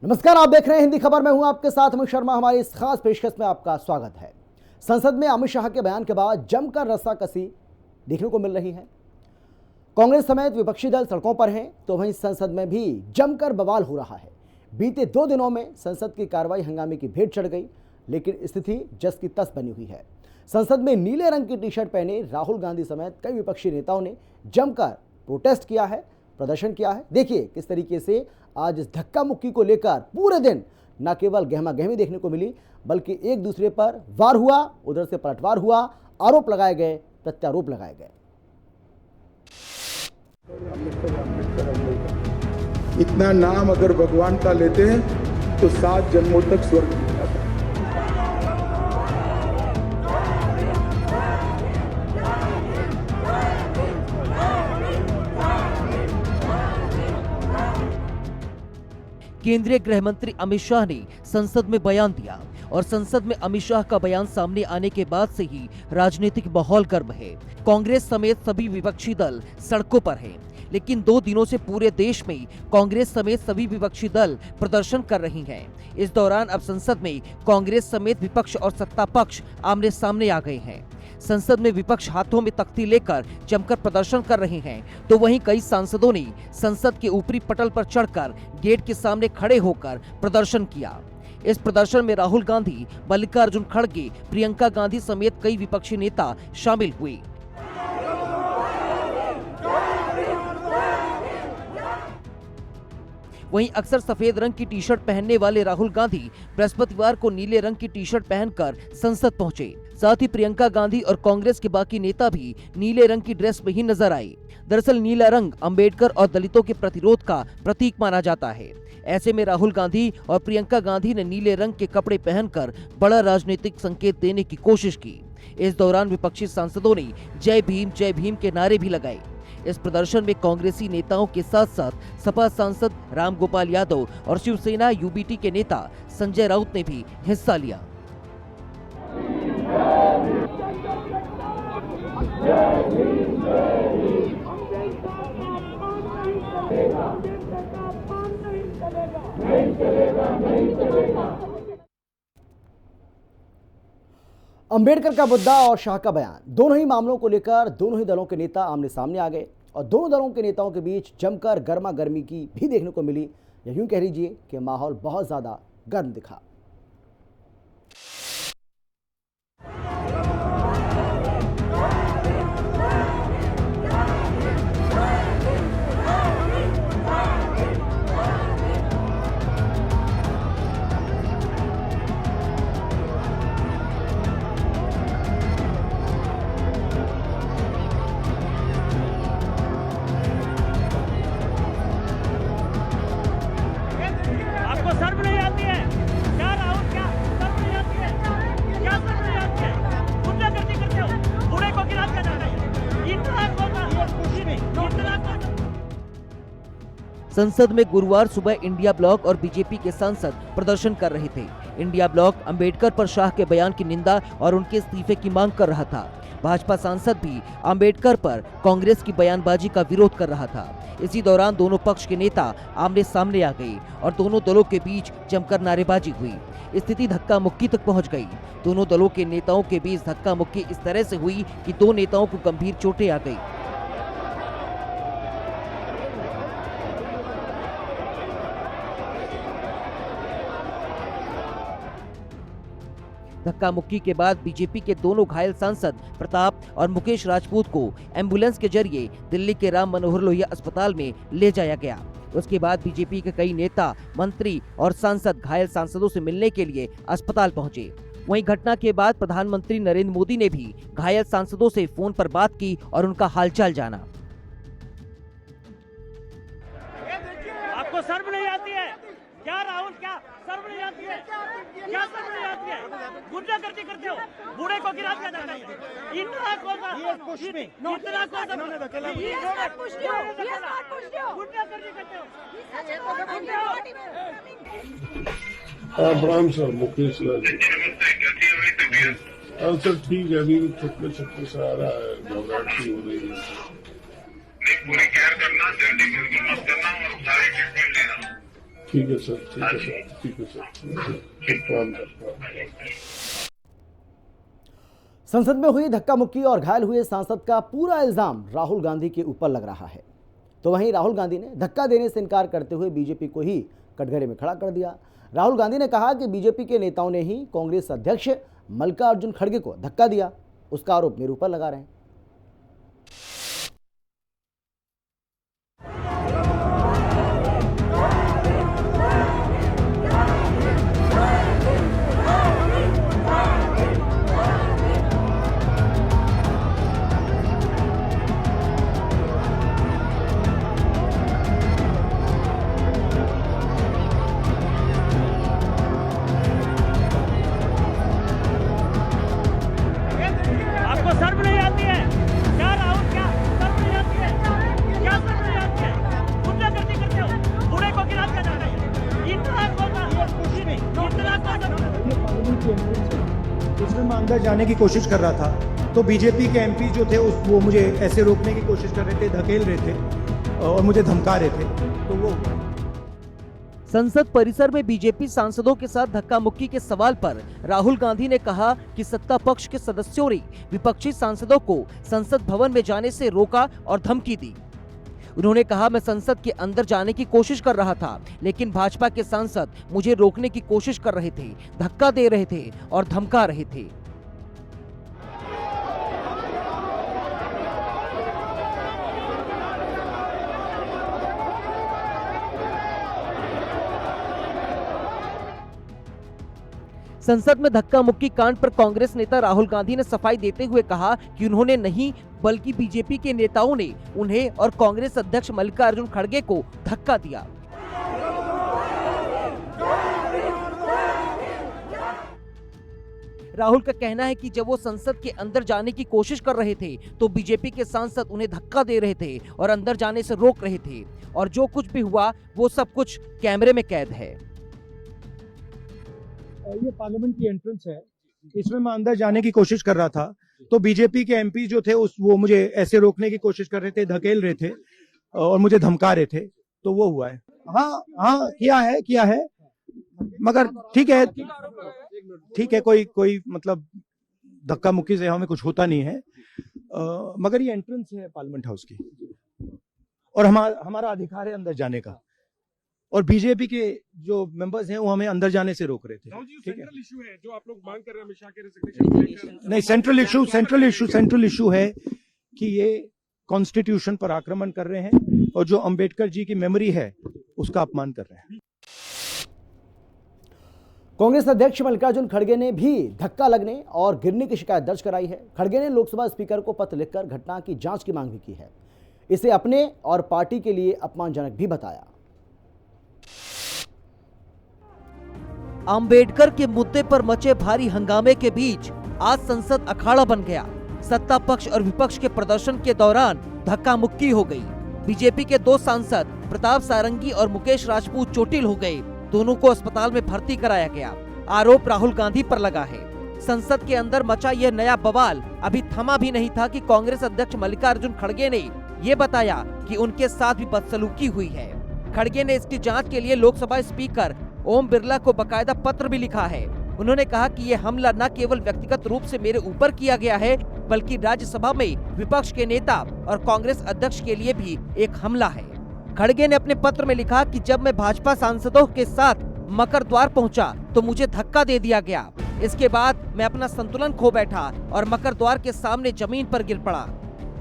नमस्कार, आप देख रहे हैं हिंदी खबर। मैं हूं आपके साथ अमित शर्मा। हमारी इस खास पेशकश में आपका स्वागत है। संसद में अमित शाह के बयान के बाद जमकर रस्साकसी देखने को मिल रही है। कांग्रेस समेत विपक्षी दल सड़कों पर हैं, तो वहीं संसद में भी जमकर बवाल हो रहा है। बीते 2 दिनों में संसद की कार्रवाई हंगामे की भेंट चढ़ गई, लेकिन स्थिति जस की तस बनी हुई है। संसद में नीले रंग की टी शर्ट पहने राहुल गांधी समेत कई विपक्षी नेताओं ने जमकर प्रोटेस्ट किया है, प्रदर्शन किया है। देखिए किस तरीके से आज इस धक्का मुक्की को लेकर पूरे दिन न केवल गहमा गहमी देखने को मिली, बल्कि एक दूसरे पर वार हुआ, उधर से पलटवार हुआ, आरोप लगाए गए, प्रत्यारोप लगाए गए। इतना नाम अगर भगवान का लेते हैं तो 7 जन्मों तक स्वर्ग मिल जाता है। केंद्रीय गृह मंत्री अमित शाह ने संसद में बयान दिया और संसद में अमित शाह का बयान सामने आने के बाद से ही राजनीतिक माहौल गर्म है। कांग्रेस समेत सभी विपक्षी दल सड़कों पर हैं, लेकिन 2 दिनों से पूरे देश में कांग्रेस समेत सभी विपक्षी दल प्रदर्शन कर रही हैं। इस दौरान अब संसद में कांग्रेस समेत विपक्ष और सत्ता पक्ष आमने सामने आ गए हैं। संसद में विपक्ष हाथों में तख्ती लेकर जमकर प्रदर्शन कर रहे हैं, तो वहीं कई सांसदों ने संसद के ऊपरी पटल पर चढ़कर गेट के सामने खड़े होकर प्रदर्शन किया। इस प्रदर्शन में राहुल गांधी, मल्लिकार्जुन खड़गे, प्रियंका गांधी समेत कई विपक्षी नेता शामिल हुए। वहीं अक्सर सफेद रंग की टी शर्ट पहनने वाले राहुल गांधी बृहस्पतिवार को नीले रंग की टी शर्ट पहनकर संसद पहुंचे। साथ ही प्रियंका गांधी और कांग्रेस के बाकी नेता भी नीले रंग की ड्रेस में ही नजर आए। दरअसल नीला रंग अंबेडकर और दलितों के प्रतिरोध का प्रतीक माना जाता है। ऐसे में राहुल गांधी और प्रियंका गांधी ने नीले रंग के कपड़े पहनकर बड़ा राजनीतिक संकेत देने की कोशिश की। इस दौरान विपक्षी सांसदों ने जय भीम के नारे भी लगाए। इस प्रदर्शन में कांग्रेसी नेताओं के साथ साथ सपा सांसद रामगोपाल यादव और शिवसेना यूबीटी के नेता संजय राउत ने भी हिस्सा लिया। अंबेडकर का मुद्दा और शाह का बयान, दोनों ही मामलों को लेकर दोनों ही दलों के नेता आमने सामने आ गए और दोनों दलों के नेताओं के बीच जमकर गर्मा गर्मी की भी देखने को मिली। या यूं कह लीजिए कि माहौल बहुत ज्यादा गर्म दिखा। संसद में गुरुवार सुबह इंडिया ब्लॉक और बीजेपी के सांसद प्रदर्शन कर रहे थे। इंडिया ब्लॉक अंबेडकर पर शाह के बयान की निंदा और उनके इस्तीफे की मांग कर रहा था। भाजपा सांसद भी अंबेडकर पर कांग्रेस की बयानबाजी का विरोध कर रहा था। इसी दौरान दोनों पक्ष के नेता आमने सामने आ गए और दोनों दलों के बीच जमकर नारेबाजी हुई। स्थिति धक्का मुक्की तक पहुंच गई। दोनों दलों के नेताओं के बीच धक्का मुक्की इस तरह से हुई कि 2 नेताओं को गंभीर चोटें आ गई। धक्का मुक्की के बाद बीजेपी के दोनों घायल सांसद प्रताप और मुकेश राजपूत को एम्बुलेंस के जरिए दिल्ली के राम मनोहर लोहिया अस्पताल में ले जाया गया। उसके बाद बीजेपी के कई नेता, मंत्री और सांसद घायल सांसदों से मिलने के लिए अस्पताल पहुंचे। वहीं घटना के बाद प्रधानमंत्री नरेंद्र मोदी ने भी घायल सांसदों से फोन पर बात की और उनका हालचाल जाना। आपको शर्म नहीं आती है क्या राहुल? क्या शर्म नहीं आती है? क्या शर्म नहीं आती है? गुंडागर्दी करते हो, बूढ़े को गिरा दिया जाता है। इतना कौन सा गुंडागर्दी करते हो? आराम सर, मुकेश सर ठीक है, अभी छुटने से आ रहा है, घबराहट सी हो रही है। पूरी केयर करना, जल्दी बिल्कुल मत करना और सारी ट्रीटमेंट लेना। ठीक है सर, ठीक है सर, ठीक है सर, काम करता हूँ। संसद में हुई धक्का मुक्की और घायल हुए सांसद का पूरा इल्जाम राहुल गांधी के ऊपर लग रहा है। तो वहीं राहुल गांधी ने धक्का देने से इनकार करते हुए बीजेपी को ही कटघरे में खड़ा कर दिया। राहुल गांधी ने कहा कि बीजेपी के नेताओं ने ही कांग्रेस अध्यक्ष मल्लिकार्जुन खड़गे को धक्का दिया, उसका आरोप मेरे ऊपर लगा रहे हैं। आपको शर्म नहीं आती है क्या राहुल? क्या शर्म नहीं आती है? क्या शर्म नहीं आती है? गुंडागर्दी करते हो, बूढ़े को गिरा दिया जाता है। इतना उसमें मैं अंदर जाने की कोशिश कर रहा था तो बीजेपी के एमपी जो थे वो मुझे ऐसे रोकने की कोशिश कर रहे थे, धकेल रहे थे और मुझे धमका रहे थे। तो वो संसद परिसर में बीजेपी सांसदों के साथ धक्का मुक्की के सवाल पर राहुल गांधी ने कहा कि सत्ता पक्ष के सदस्यों ने विपक्षी सांसदों को संसद भवन में जाने से रोका और धमकी दी। उन्होंने कहा, मैं संसद के अंदर जाने की कोशिश कर रहा था, लेकिन भाजपा के सांसद मुझे रोकने की कोशिश कर रहे थे, धक्का दे रहे थे और धमका रहे थे। संसद में धक्का मुक्की कांड पर कांग्रेस नेता राहुल गांधी ने सफाई देते हुए कहा कि उन्होंने नहीं बल्कि बीजेपी के नेताओं ने उन्हें और कांग्रेस अध्यक्ष मल्लिकार्जुन खड़गे को धक्का दिया। राहुल का कहना है कि जब वो संसद के अंदर जाने की कोशिश कर रहे थे तो बीजेपी के सांसद उन्हें धक्का दे रहे थे और अंदर जाने से रोक रहे थे, और जो कुछ भी हुआ वो सब कुछ कैमरे में कैद है। ये पार्लियामेंट की एंट्रेंस है, इसमें मैं अंदर जाने की कोशिश कर रहा था तो बीजेपी के एमपी जो थे वो मुझे ऐसे रोकने की कोशिश कर रहे थे, धकेल रहे थे और मुझे धमका रहे थे। तो वो हुआ है। हाँ किया है मगर ठीक है, कोई मतलब धक्का मुक्की से हमें कुछ होता नहीं है, मगर ये एंट्रेंस है पार्लियामेंट हाउस की और हमारा अधिकार है अंदर जाने का, और बीजेपी के जो मेंबर्स हैं वो हमें अंदर जाने से रोक रहे थे। ठीक है, सेंट्रल इशू है जो आप लोग मांग कर रहे हैं अमित शाह के रेजिग्नेशन। नहीं, सेंट्रल इशू है कि ये कॉन्स्टिट्यूशन पर आक्रमण कर रहे हैं और जो अंबेडकर जी की मेमोरी है उसका अपमान कर रहे हैं। कांग्रेस अध्यक्ष मल्लिकार्जुन खड़गे ने भी धक्का लगने और गिरने की शिकायत दर्ज कराई है। खड़गे ने लोकसभा स्पीकर को पत्र लिखकर घटना की जांच की मांग भी की है। इसे अपने और पार्टी के लिए अपमानजनक भी बताया। अंबेडकर के मुद्दे पर मचे भारी हंगामे के बीच आज संसद अखाड़ा बन गया। सत्ता पक्ष और विपक्ष के प्रदर्शन के दौरान धक्का मुक्की हो गई। बीजेपी के दो सांसद प्रताप सारंगी और मुकेश राजपूत चोटिल हो गए। दोनों को अस्पताल में भर्ती कराया गया। आरोप राहुल गांधी पर लगा है। संसद के अंदर मचा यह नया बवाल अभी थमा भी नहीं था कि कांग्रेस अध्यक्ष मल्लिकार्जुन खड़गे ने ये बताया कि उनके साथ भी बदसलूकी हुई है। खड़गे ने इसकी जांच के लिए लोकसभा स्पीकर ओम बिरला को बकायदा पत्र भी लिखा है। उन्होंने कहा कि ये हमला न केवल व्यक्तिगत रूप से मेरे ऊपर किया गया है, बल्कि राज्यसभा में विपक्ष के नेता और कांग्रेस अध्यक्ष के लिए भी एक हमला है। खड़गे ने अपने पत्र में लिखा कि जब मैं भाजपा सांसदों के साथ मकर द्वार पहुंचा तो मुझे धक्का दे दिया गया। इसके बाद मैं अपना संतुलन खो बैठा और मकर द्वार के सामने जमीन पर गिर पड़ा।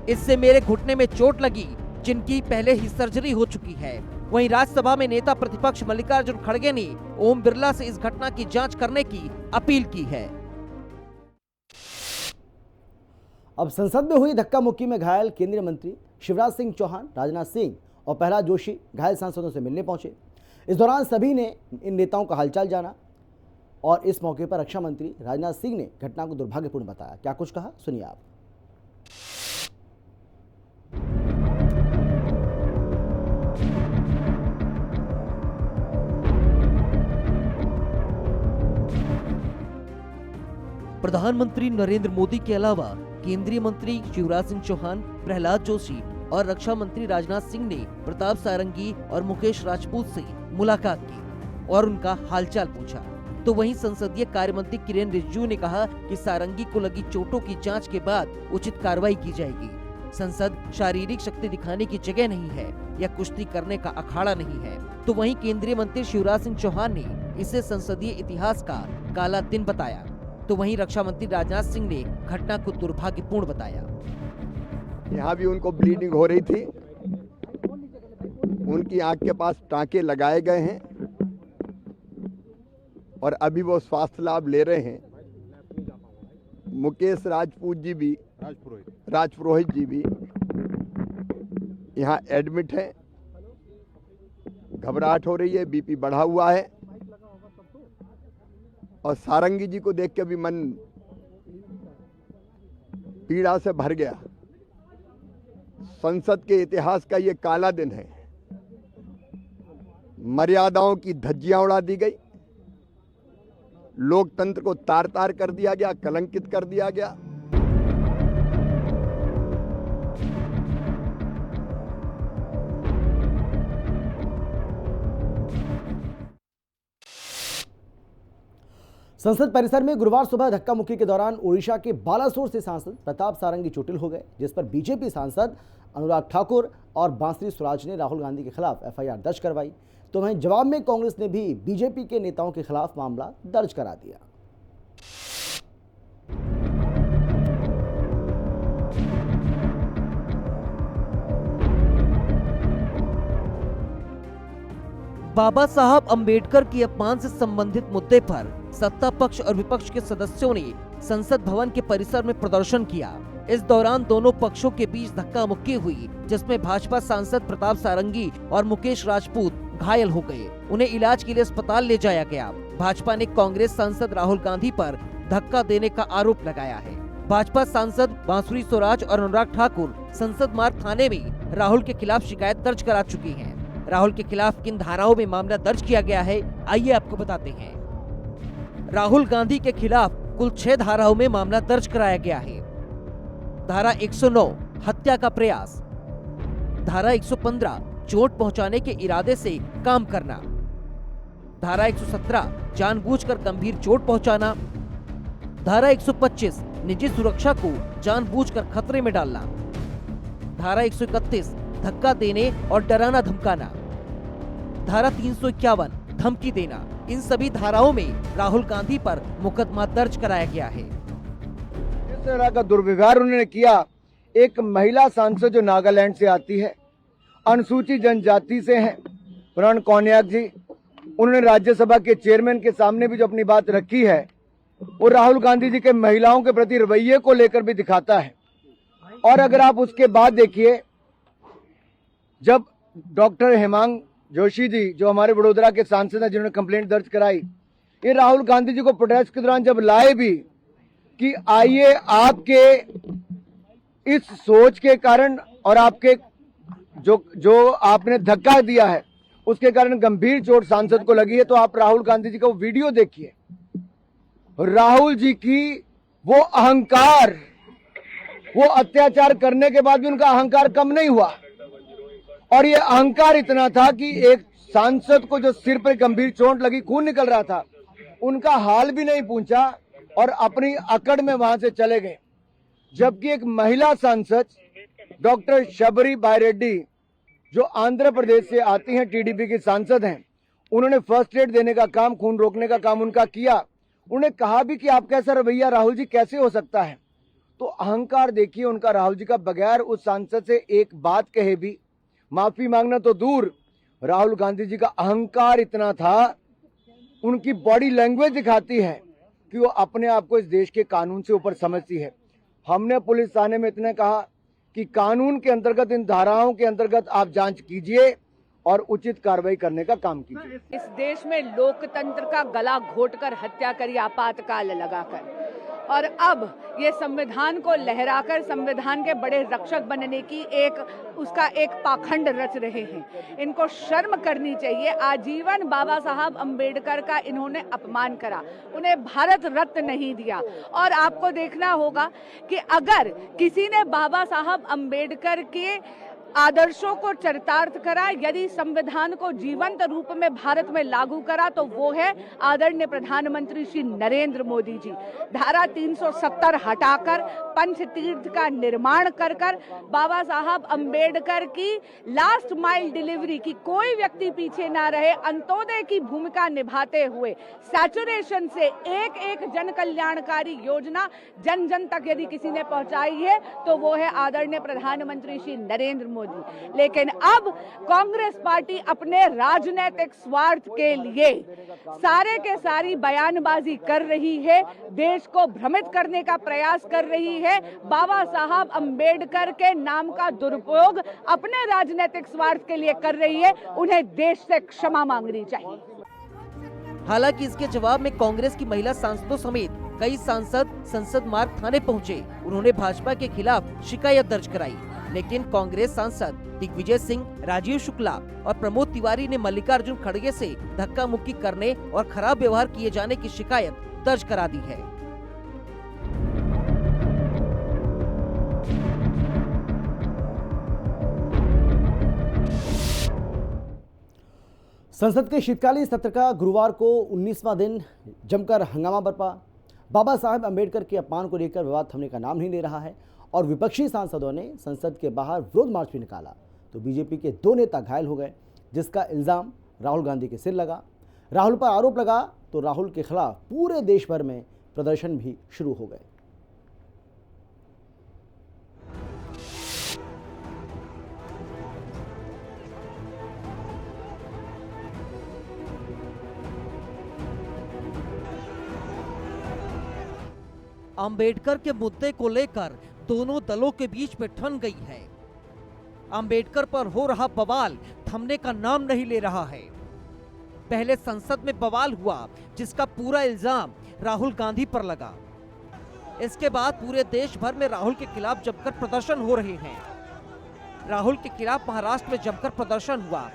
इससे मेरे घुटने में चोट लगी, जिनकी पहले ही सर्जरी हो चुकी है। वहीं राज्यसभा में नेता प्रतिपक्ष मल्लिकार्जुन खड़गे ने ओम बिरला से इस घटना की जांच करने की अपील की है। अब संसद में हुई धक्का मुक्की में घायल केंद्रीय मंत्री शिवराज सिंह चौहान, राजनाथ सिंह और प्रहलाद जोशी घायल सांसदों से मिलने पहुंचे। इस दौरान सभी ने इन नेताओं का हालचाल जाना और इस मौके पर रक्षा मंत्री राजनाथ सिंह ने घटना को दुर्भाग्यपूर्ण बताया। क्या कुछ कहा, सुनिए आप। प्रधानमंत्री नरेंद्र मोदी के अलावा केंद्रीय मंत्री शिवराज सिंह चौहान, प्रहलाद जोशी, और रक्षा मंत्री राजनाथ सिंह ने प्रताप सारंगी और मुकेश राजपूत से मुलाकात की और उनका हालचाल पूछा। तो वहीं संसदीय कार्य मंत्री किरेन रिजिजू ने कहा कि सारंगी को लगी चोटों की जांच के बाद उचित कार्रवाई की जाएगी। संसद शारीरिक शक्ति दिखाने की जगह नहीं है या कुश्ती करने का अखाड़ा नहीं है। तो वहीं केंद्रीय मंत्री शिवराज सिंह चौहान ने इसे संसदीय इतिहास का काला दिन बताया। तो वहीं रक्षा मंत्री राजनाथ सिंह ने घटना को दुर्भाग्यपूर्ण बताया। यहाँ भी उनको ब्लीडिंग हो रही थी, उनकी आंख के पास टांके लगाए गए हैं और अभी वो स्वास्थ्य लाभ ले रहे हैं। मुकेश राजपुरोहित जी भी यहाँ एडमिट है। घबराहट हो रही है, बीपी बढ़ा हुआ है और सारंगी जी को देख के भी मन पीड़ा से भर गया। संसद के इतिहास का ये काला दिन है। मर्यादाओं की धज्जियां उड़ा दी गई, लोकतंत्र को तार तार कर दिया गया, कलंकित कर दिया गया। संसद परिसर में गुरुवार सुबह धक्का मुक्की के दौरान ओडिशा के बालासोर से सांसद प्रताप सारंगी चोटिल हो गए, जिस पर बीजेपी सांसद अनुराग ठाकुर और बांसुरी स्वराज ने राहुल गांधी के खिलाफ एफआईआर दर्ज करवाई। तो वहीं जवाब में कांग्रेस ने भी बीजेपी के नेताओं के खिलाफ मामला दर्ज करा दिया। बाबा साहब अंबेडकर की अपमान से संबंधित मुद्दे पर सत्ता पक्ष और विपक्ष के सदस्यों ने संसद भवन के परिसर में प्रदर्शन किया। इस दौरान दोनों पक्षों के बीच धक्का मुक्की हुई, जिसमें भाजपा सांसद प्रताप सारंगी और मुकेश राजपूत घायल हो गए। उन्हें इलाज के लिए अस्पताल ले जाया गया। भाजपा ने कांग्रेस सांसद राहुल गांधी पर धक्का देने का आरोप लगाया है। भाजपा सांसद बांसुरी स्वराज और अनुराग ठाकुर संसद मार्ग थाने में राहुल के खिलाफ शिकायत दर्ज करा चुकी हैं। राहुल के खिलाफ किन धाराओं में मामला दर्ज किया गया है, आइए आपको बताते हैं। राहुल गांधी के खिलाफ कुल 6 धाराओं में मामला दर्ज कराया गया है। धारा 109 हत्या का प्रयास, धारा 115 चोट पहुंचाने के इरादे से काम करना, धारा 117 जानबूझकर गंभीर चोट पहुंचाना, धारा 125 निजी सुरक्षा को जानबूझकर खतरे में डालना, धारा 131 धक्का देने और डराना धमकाना, धारा 351 धमकी देना। इन सभी धाराओं में राहुल गांधी पर मुकदमा दर्ज कराया गया है। जिस तरह का दुर्व्यवहार उन्होंने किया, एक महिला सांसद जो नागालैंड से आती है, अनुसूचित जनजाति से हैं, प्रण कौनियाक जी, उन्होंने राज्यसभा के चेयरमैन के सामने भी जो अपनी बात रखी है, वो राहुल गांधी जी के महिलाओं के प्रति रवैये को लेकर भी दिखाता है। और अगर आप उसके बाद देखिए, जब डॉक्टर हेमांग जोशी जी जो हमारे वडोदरा के सांसद हैं, जिन्होंने कंप्लेंट दर्ज कराई, ये राहुल गांधी जी को प्रोटेस्ट के दौरान जब लाए भी कि आइए आपके इस सोच के कारण और आपके जो आपने धक्का दिया है उसके कारण गंभीर चोट सांसद को लगी है, तो आप राहुल गांधी जी का वो वीडियो देखिए। राहुल जी की वो अहंकार, वो अत्याचार करने के बाद भी उनका अहंकार कम नहीं हुआ और ये अहंकार इतना था कि एक सांसद को जो सिर पर गंभीर चोट लगी, खून निकल रहा था, उनका हाल भी नहीं पूछा और अपनी अकड़ में वहां से चले गए। जबकि एक महिला सांसद डॉक्टर शबरी बायरेड्डी जो आंध्र प्रदेश से आती हैं, टीडीपी की सांसद हैं, उन्होंने फर्स्ट एड देने का काम, खून रोकने का काम उनका किया। उन्होंने कहा भी कि आपका ऐसा रवैया राहुल जी कैसे हो सकता है। तो अहंकार देखिए उनका राहुल जी का, बगैर उस सांसद से एक बात कहे भी, माफी मांगना तो दूर, राहुल गांधी जी का अहंकार इतना था, उनकी बॉडी लैंग्वेज दिखाती है कि वो अपने आप को इस देश के कानून से ऊपर समझती है। हमने पुलिस थाने में इतने कहा कि कानून के अंतर्गत, इन धाराओं के अंतर्गत आप जांच कीजिए और उचित कार्रवाई करने का काम कीजिए। इस देश में लोकतंत्र का गला घोटकर हत्या करी आपातकाल लगाकर, और अब ये संविधान को लहराकर संविधान के बड़े रक्षक बनने की उसका एक पाखंड रच रहे हैं। इनको शर्म करनी चाहिए। आजीवन बाबा साहब अंबेडकर का इन्होंने अपमान करा, उन्हें भारत रत्न नहीं दिया। और आपको देखना होगा कि अगर किसी ने बाबा साहब अंबेडकर के आदर्शों को चरितार्थ करा, यदि संविधान को जीवंत रूप में भारत में लागू करा, तो वो है आदरणीय प्रधानमंत्री श्री नरेंद्र मोदी जी। धारा 370 हटाकर पंच तीर्थ का निर्माण कर बाबा साहब अंबेडकर की लास्ट माइल डिलीवरी की कोई व्यक्ति पीछे ना रहे, अंत्योदय की भूमिका निभाते हुए सैचुरेशन से एक एक जन कल्याणकारी योजना जन जन तक यदि किसी ने पहुंचाई है तो वो है आदरणीय प्रधानमंत्री श्री नरेंद्र मोदी। लेकिन अब कांग्रेस पार्टी अपने राजनीतिक स्वार्थ के लिए सारे के सारी बयानबाजी कर रही है, देश को भ्रमित करने का प्रयास कर रही है, बाबा साहब अंबेडकर के नाम का दुरुपयोग अपने राजनीतिक स्वार्थ के लिए कर रही है। उन्हें देश से क्षमा मांगनी चाहिए। हालांकि इसके जवाब में कांग्रेस की महिला सांसदों समेत कई सांसद संसद मार्ग थाने पहुंचे। उन्होंने भाजपा के खिलाफ शिकायत दर्ज कराई, लेकिन कांग्रेस सांसद दिग्विजय सिंह, राजीव शुक्ला और प्रमोद तिवारी ने मल्लिकार्जुन खड़गे से धक्का मुक्की करने और खराब व्यवहार किए जाने की शिकायत दर्ज करा दी है। संसद के शीतकालीन सत्र का गुरुवार को 19वां दिन जमकर हंगामा बरपा। बाबा साहेब अंबेडकर के अपमान को लेकर विवाद थमने का नाम नहीं ले रहा है और विपक्षी सांसदों ने संसद के बाहर विरोध मार्च भी निकाला तो बीजेपी के 2 नेता घायल हो गए, जिसका इल्जाम राहुल गांधी के सिर लगा। राहुल पर आरोप लगा तो राहुल के खिलाफ पूरे देश भर में प्रदर्शन भी शुरू हो गए। अंबेडकर के मुद्दे को लेकर दोनों दलों के बीच में ठन गई है। अंबेडकर पर हो रहा बवाल थमने का नाम नहीं ले रहा है। पहले संसद में बवाल हुआ जिसका पूरा इल्जाम राहुल गांधी पर लगा। इसके बाद पूरे देश भर में राहुल के खिलाफ जमकर प्रदर्शन हो रहे हैं। राहुल के खिलाफ महाराष्ट्र में जमकर प्रदर्शन हुआ।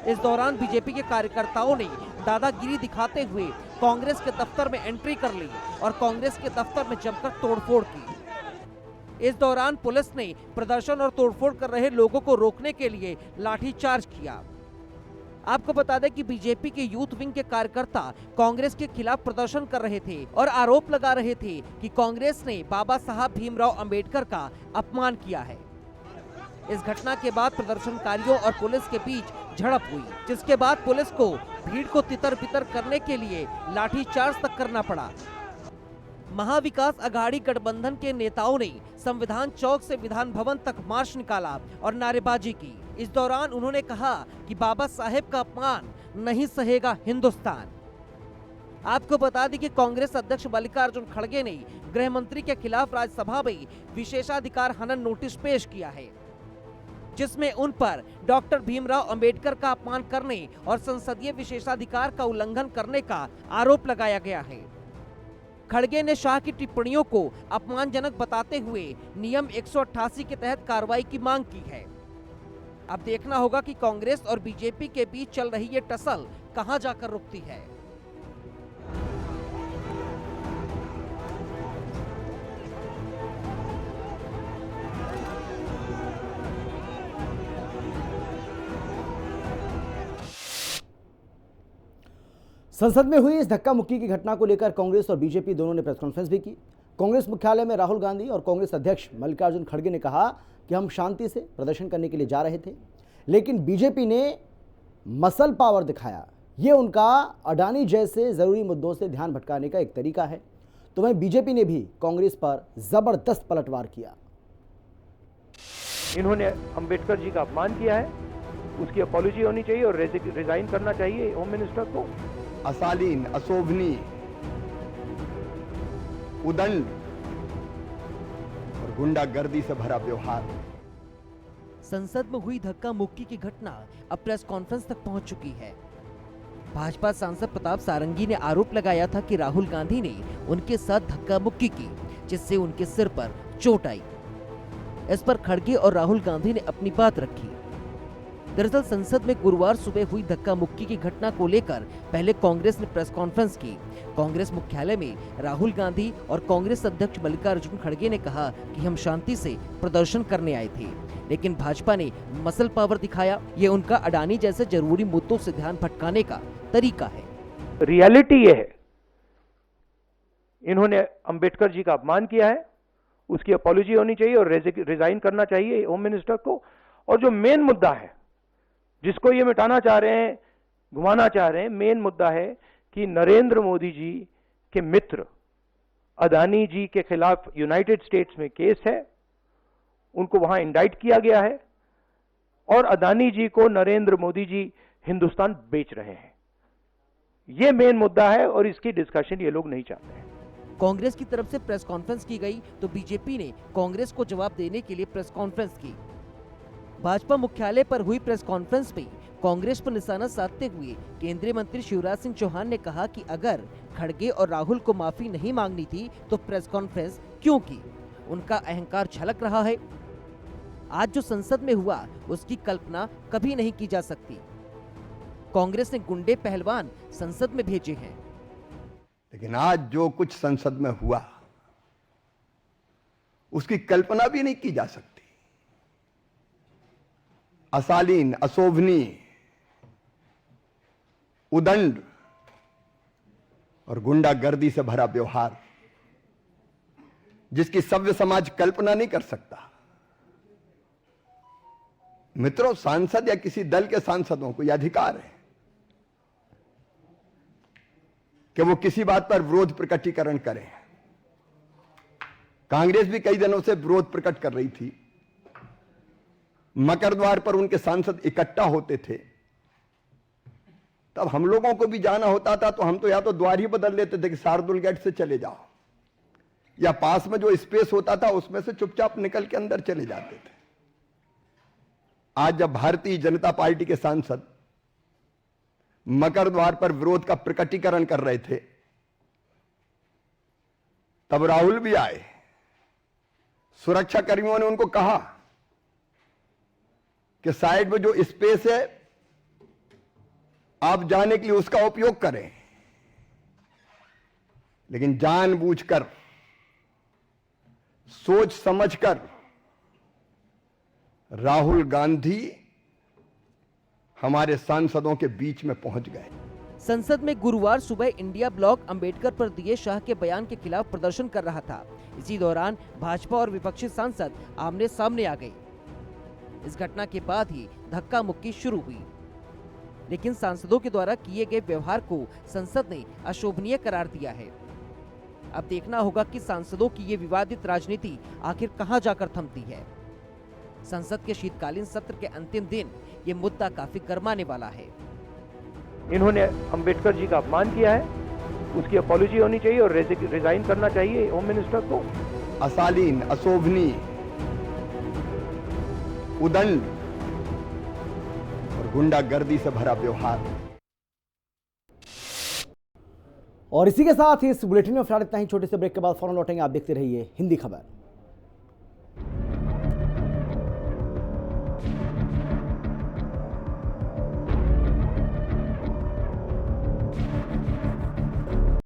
इस दौरान बीजेपी के कार्यकर्ताओं ने दादागिरी दिखाते हुए कांग्रेस के दफ्तर में एंट्री कर ली और कांग्रेस के दफ्तर में जमकर तोड़फोड़ की। इस दौरान पुलिस ने प्रदर्शन और तोड़फोड़ कर रहे लोगों को रोकने के लिए लाठीचार्ज किया। आपको बता दें कि बीजेपी के यूथ विंग के कार्यकर्ता कांग्रेस के खिलाफ प्रदर्शन कर रहे थे और आरोप लगा रहे थे कि कांग्रेस ने बाबा साहब भीमराव अंबेडकर का अपमान किया है। इस घटना के बाद प्रदर्शनकारियों और पुलिस के बीच झड़प हुई, जिसके बाद पुलिस को भीड़ को तितर-बितर करने के लिए लाठीचार्ज तक करना पड़ा। महाविकास अघाड़ी गठबंधन के नेताओं ने संविधान चौक से विधान भवन तक मार्च निकाला और नारेबाजी की। इस दौरान उन्होंने कहा कि बाबा साहेब का अपमान नहीं सहेगा हिंदुस्तान। आपको बता दें कि कांग्रेस अध्यक्ष मल्लिकार्जुन खड़गे ने गृह मंत्री के खिलाफ राज्यसभा में विशेषाधिकार हनन नोटिस पेश किया है, जिसमें उन पर डॉक्टर भीमराव अंबेडकर का अपमान करने और संसदीय विशेषाधिकार का उल्लंघन करने का आरोप लगाया गया है। खड़गे ने शाह की टिप्पणियों को अपमानजनक बताते हुए नियम 188 के तहत कार्रवाई की मांग की है। अब देखना होगा कि कांग्रेस और बीजेपी के बीच चल रही ये टसल कहां जाकर रुकती है। संसद में हुई इस धक्का मुक्की की घटना को लेकर कांग्रेस और बीजेपी दोनों ने प्रेस कॉन्फ्रेंस भी की। कांग्रेस मुख्यालय में राहुल गांधी और कांग्रेस अध्यक्ष मल्लिकार्जुन खड़गे ने कहा कि हम शांति से प्रदर्शन करने के लिए जा रहे थे, लेकिन बीजेपी ने मसल पावर दिखाया। ये उनका अडानी जैसे जरूरी मुद्दों से ध्यान भटकाने का एक तरीका है। तो वहीं बीजेपी ने भी कांग्रेस पर जबरदस्त पलटवार किया। इन्होंने अंबेडकर जी का अपमान किया है, उसकी अपॉलॉजी होनी चाहिए और रिजाइन करना चाहिए होम मिनिस्टर को। अशालीन, अशोभनीय, उदंड और गुंडागर्दी से भरा व्यवहार। संसद में हुई धक्का मुक्की की घटना अब प्रेस कॉन्फ्रेंस तक पहुंच चुकी है। भाजपा सांसद प्रताप सारंगी ने आरोप लगाया था कि राहुल गांधी ने उनके साथ धक्का मुक्की की, जिससे उनके सिर पर चोट आई। इस पर खड़गे और राहुल गांधी ने अपनी बात रखी। दरअसल संसद में गुरुवार सुबह हुई धक्का मुक्की की घटना को लेकर पहले कांग्रेस ने प्रेस कॉन्फ्रेंस की। कांग्रेस मुख्यालय में राहुल गांधी और कांग्रेस अध्यक्ष मल्लिकार्जुन खड़गे ने कहा कि हम शांति से प्रदर्शन करने आए थे, लेकिन भाजपा ने मसल पावर दिखाया। ये उनका अडानी जैसे जरूरी मुद्दों से ध्यान भटकाने का तरीका है। रियलिटी ये है, इन्होंने अंबेडकर जी का अपमान किया है, उसकी अपॉलॉजी होनी चाहिए और रिजाइन करना चाहिए होम मिनिस्टर को। और जो मेन मुद्दा है जिसको ये मिटाना चाह रहे हैं, घुमाना चाह रहे हैं, मेन मुद्दा है कि नरेंद्र मोदी जी के मित्र अदानी जी के खिलाफ यूनाइटेड स्टेट्स में केस है, उनको वहां इंडाइट किया गया है और अदानी जी को नरेंद्र मोदी जी हिंदुस्तान बेच रहे हैं। ये मेन मुद्दा है और इसकी डिस्कशन ये लोग नहीं चाहते हैं। कांग्रेस की तरफ से प्रेस कॉन्फ्रेंस की गई तो बीजेपी ने कांग्रेस को जवाब देने के लिए प्रेस कॉन्फ्रेंस की। भाजपा मुख्यालय पर हुई प्रेस कॉन्फ्रेंस में कांग्रेस पर निशाना साधते हुए केंद्रीय मंत्री शिवराज सिंह चौहान ने कहा कि अगर खड़गे और राहुल को माफी नहीं मांगनी थी तो प्रेस कॉन्फ्रेंस क्यों की? उनका अहंकार झलक रहा है। आज जो संसद में हुआ उसकी कल्पना कभी नहीं की जा सकती। कांग्रेस ने गुंडे पहलवान संसद में भेजे हैं, लेकिन आज जो कुछ संसद में हुआ उसकी कल्पना भी नहीं की जा सकती। अशालीन, अशोभनीय, उदंड और गुंडागर्दी से भरा व्यवहार जिसकी सभ्य समाज कल्पना नहीं कर सकता। मित्रों, सांसद या किसी दल के सांसदों को यह अधिकार है कि वो किसी बात पर विरोध प्रकटीकरण करें। कांग्रेस भी कई दिनों से विरोध प्रकट कर रही थी। मकर द्वार पर उनके सांसद इकट्ठा होते थे, तब हम लोगों को भी जाना होता था तो हम तो या तो द्वार ही बदल लेते थे कि शार्दुल गेट से चले जाओ, या पास में जो स्पेस होता था उसमें से चुपचाप निकल के अंदर चले जाते थे। आज जब भारतीय जनता पार्टी के सांसद मकर द्वार पर विरोध का प्रकटीकरण कर रहे थे, तब राहुल भी आए। सुरक्षा कर्मियों ने उनको कहा कि साइड में जो स्पेस है आप जाने के लिए उसका उपयोग करें, लेकिन जानबूझकर, सोच समझकर राहुल गांधी हमारे सांसदों के बीच में पहुंच गए। संसद में गुरुवार सुबह इंडिया ब्लॉक अंबेडकर पर दिए शाह के बयान के खिलाफ प्रदर्शन कर रहा था। इसी दौरान भाजपा और विपक्षी सांसद आमने सामने आ गए। इस घटना के बाद ही धक्का मुक्की शुरू हुई, लेकिन सांसदों के द्वारा किए गए व्यवहार को संसद ने अशोभनीय करार दिया है। अब देखना होगा कि सांसदों की ये विवादित राजनीति आखिर कहां जाकर थमती है। संसद के शीतकालीन सत्र के अंतिम दिन ये मुद्दा काफी गर्माने वाला है। इन्होंने अंबेडकर जी का अपमान किया है, उसकी अपॉलॉजी होनी चाहिए और रिजाइन करना चाहिए होम मिनिस्टर को। अशालीन, अशोभनीय, उदंड और गुंडागर्दी से भरा व्यवहार। और इसी के साथ ही इस बुलेटिन में फिलहाल इतना ही। छोटे से ब्रेक के बाद फौरन लौटेंगे। आप देखते रहिए हिंदी खबर।